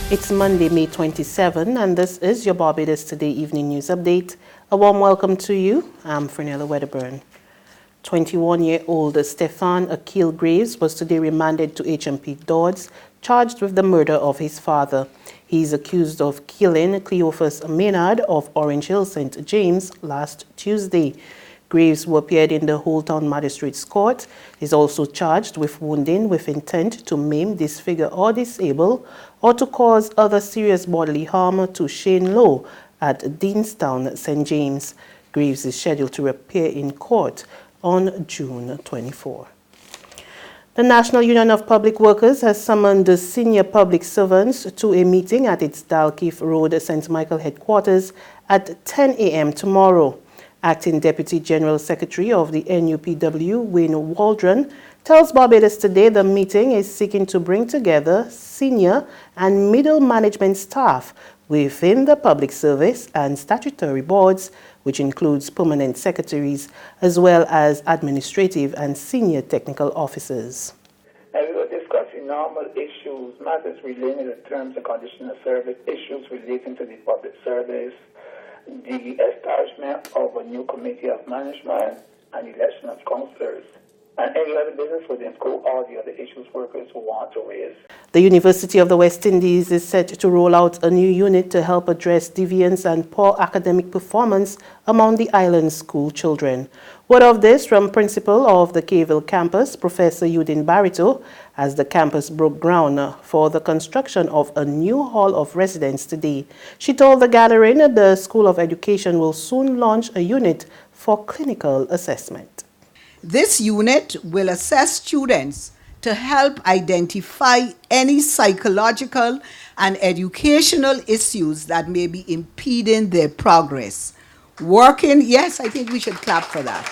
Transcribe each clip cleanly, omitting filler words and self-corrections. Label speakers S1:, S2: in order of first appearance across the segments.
S1: It's Monday, May 27, and this is your Barbados Today Evening News Update. A warm welcome to you. I'm Fernella Wedderburn. 21-year-old Stefan Akil Graves was today remanded to HMP Dodds, charged with the murder of his father. He is accused of killing Cleophas Maynard of Orange Hill, St. James, last Tuesday. Graves, who appeared in the Whole Town Magistrates Court, is also charged with wounding with intent to maim, disfigure or disable or to cause other serious bodily harm to Shane Lowe at Deanstown, St. James. Graves is scheduled to appear in court on June 24. The National Union of Public Workers has summoned the senior public servants to a meeting at its Dalkeith Road, St. Michael headquarters at 10 a.m. tomorrow. Acting Deputy General Secretary of the NUPW, Wayne Waldron, tells Barbados Today the meeting is seeking to bring together senior and middle management staff within the public service and statutory boards, which includes permanent secretaries, as well as administrative and senior technical officers.
S2: We were discussing normal issues, matters relating to terms and conditions of service, issues relating to the public service, the establishment of a new committee of management, and election of councillors, and any other business within scope, all the other issues workers who want to raise.
S1: The University of the West Indies is set to roll out a new unit to help address deviance and poor academic performance among the island's school children. Word of this from Principal of the Caville campus, Professor Udin Barito, as the campus broke ground for the construction of a new hall of residence today. She told the gathering that the School of Education will soon launch a unit for clinical assessment.
S3: This unit will assess students to help identify any psychological and educational issues that may be impeding their progress. Yes, I think we should clap for that.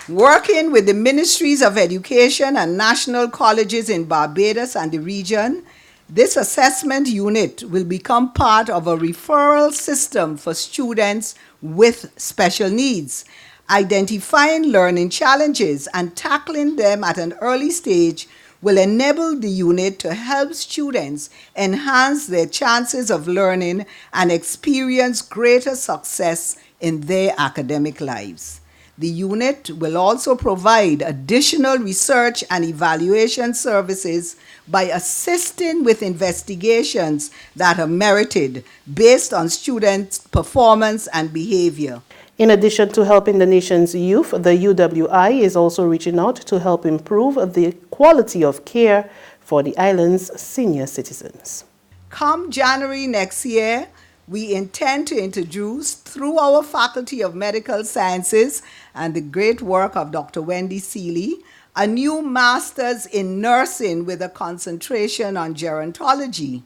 S3: Working with the Ministries of Education and national colleges in Barbados and the region, this assessment unit will become part of a referral system for students with special needs. Identifying learning challenges and tackling them at an early stage will enable the unit to help students enhance their chances of learning and experience greater success in their academic lives. The unit will also provide additional research and evaluation services by assisting with investigations that are merited based on students' performance and behavior.
S1: In addition to helping the nation's youth, the UWI is also reaching out to help improve the quality of care for the island's senior citizens.
S3: Come January next year, we intend to introduce, through our Faculty of Medical Sciences and the great work of Dr. Wendy Seeley, a new Master's in Nursing with a concentration on gerontology.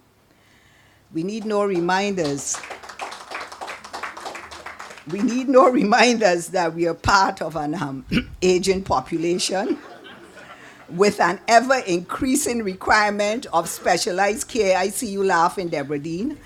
S3: We need no reminders. We need no reminders that we are part of an aging population with an ever-increasing requirement of specialized care, I see you laughing, Deborah Dean,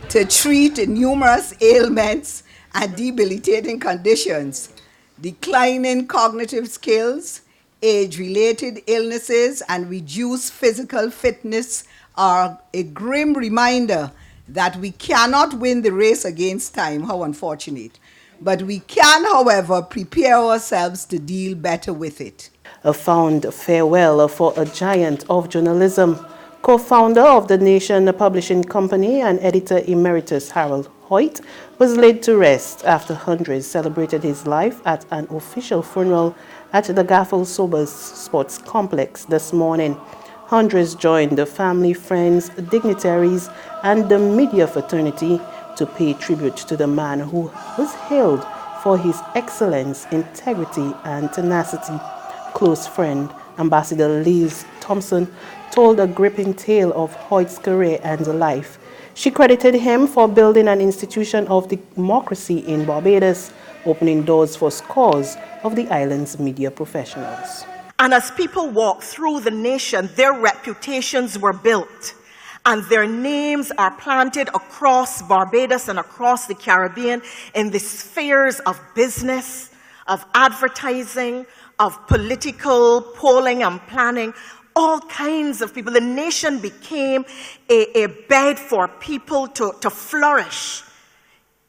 S3: to treat numerous ailments and debilitating conditions. Declining cognitive skills, age-related illnesses, and reduced physical fitness are a grim reminder that we cannot win the race against time. How unfortunate. But we can, however, prepare ourselves to deal better with it.
S1: A fond farewell for a giant of journalism. Co-founder of the Nation Publishing Company and editor emeritus Harold Hoyte was laid to rest after hundreds celebrated his life at an official funeral at the Gaffel Sobers Sports Complex this morning. Hundreds joined the family, friends, dignitaries, and the media fraternity to pay tribute to the man who was hailed for his excellence, integrity, and tenacity. Close friend, Ambassador Liz Thompson, told a gripping tale of Hoyte's career and life. She credited him for building an institution of democracy in Barbados, opening doors for scores of the island's media professionals.
S4: And as people walk through the nation, their reputations were built, and their names are planted across Barbados and across the Caribbean in the spheres of business, of advertising, of political polling and planning, all kinds of people. The nation became a bed for people to flourish.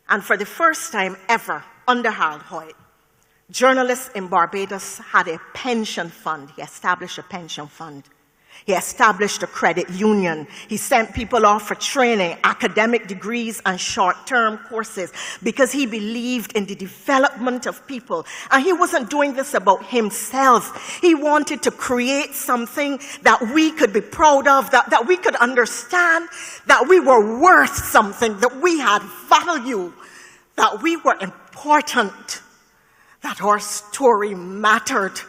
S4: And for the first time ever, under Harold Hoyte, journalists in Barbados had a pension fund. He established a pension fund. He established a credit union. He sent people off for training, academic degrees, and short-term courses because he believed in the development of people. And he wasn't doing this about himself. He wanted to create something that we could be proud of, that we could understand, that we were worth something, that we had value, that we were important, that our story mattered,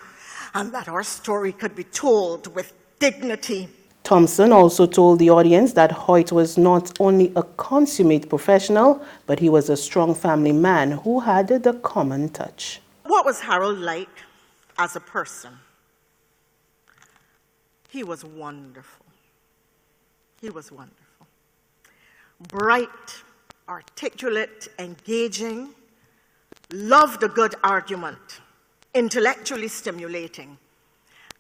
S4: and that our story could be told with dignity.
S1: Thompson also told the audience that Hoyte was not only a consummate professional, but he was a strong family man who had the common touch.
S4: What was Harold like as a person? He was wonderful. He was wonderful. Bright, articulate, engaging, loved a good argument, intellectually stimulating.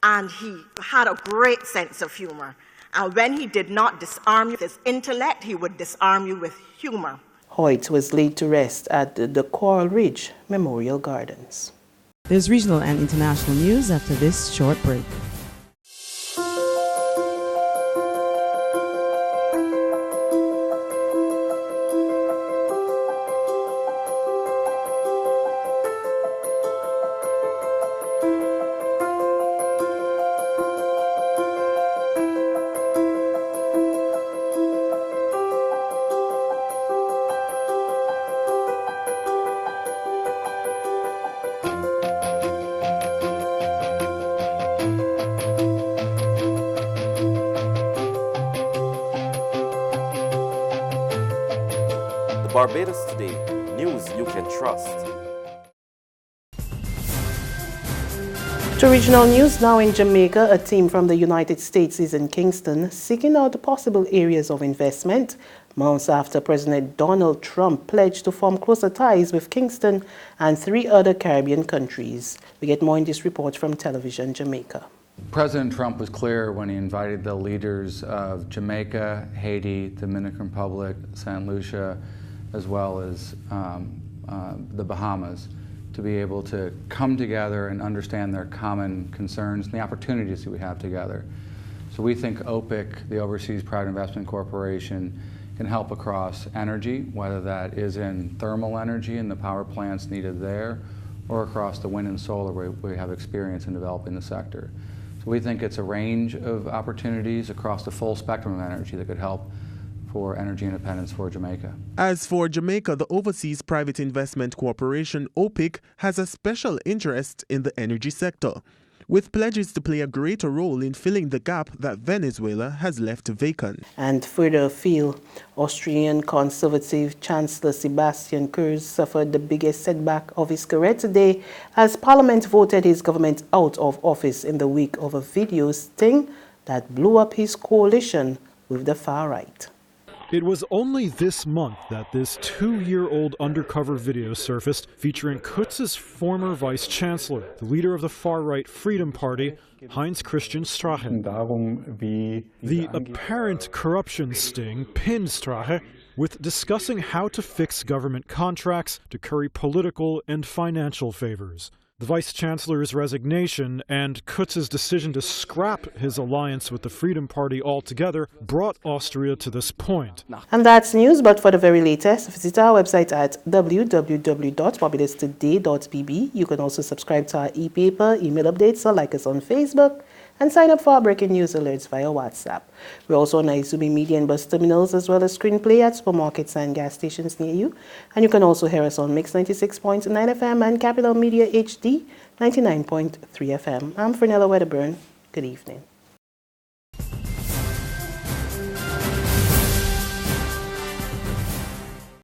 S4: And he had a great sense of humor. And when he did not disarm you with his intellect, he would disarm you with humor.
S1: Hoyte was laid to rest at the Coral Ridge Memorial Gardens.
S5: There's regional and international news after this short break.
S6: Barbados Today, news you can trust.
S1: To regional news now in Jamaica, a team from the United States is in Kingston seeking out possible areas of investment months after President Donald Trump pledged to form closer ties with Kingston and 3 other Caribbean countries. We get more in this report from Television Jamaica.
S7: President Trump was clear when he invited the leaders of Jamaica, Haiti, Dominican Republic, St. Lucia, as well as the Bahamas, to be able to come together and understand their common concerns and the opportunities that we have together. So we think OPIC, the Overseas Private Investment Corporation, can help across energy, whether that is in thermal energy and the power plants needed there, or across the wind and solar where we have experience in developing the sector. So we think it's a range of opportunities across the full spectrum of energy that could help for energy independence for Jamaica.
S8: As for Jamaica, the Overseas Private Investment Corporation, OPIC, has a special interest in the energy sector, with pledges to play a greater role in filling the gap that Venezuela has left vacant.
S1: And further afield, Austrian Conservative Chancellor Sebastian Kurz suffered the biggest setback of his career today as Parliament voted his government out of office in the wake of a video sting that blew up his coalition with the far right.
S9: It was only this month that this 2-year-old undercover video surfaced featuring Kurz's former vice-chancellor, the leader of the far-right Freedom Party, Heinz Christian Strache. The apparent corruption sting pinned Strache with discussing how to fix government contracts to curry political and financial favors. The Vice-Chancellor's resignation and Kurz's decision to scrap his alliance with the Freedom Party altogether brought Austria to this point.
S1: And that's news, but for the very latest, visit our website at www.barbadostoday.bb. You can also subscribe to our e-paper, email updates, or like us on Facebook, and sign up for our breaking news alerts via WhatsApp. We're also on Izumi Media and bus terminals, as well as screenplay at supermarkets and gas stations near you. And you can also hear us on Mix 96.9 FM and Capital Media HD 99.3 FM. I'm Fernella Wedderburn. Good evening.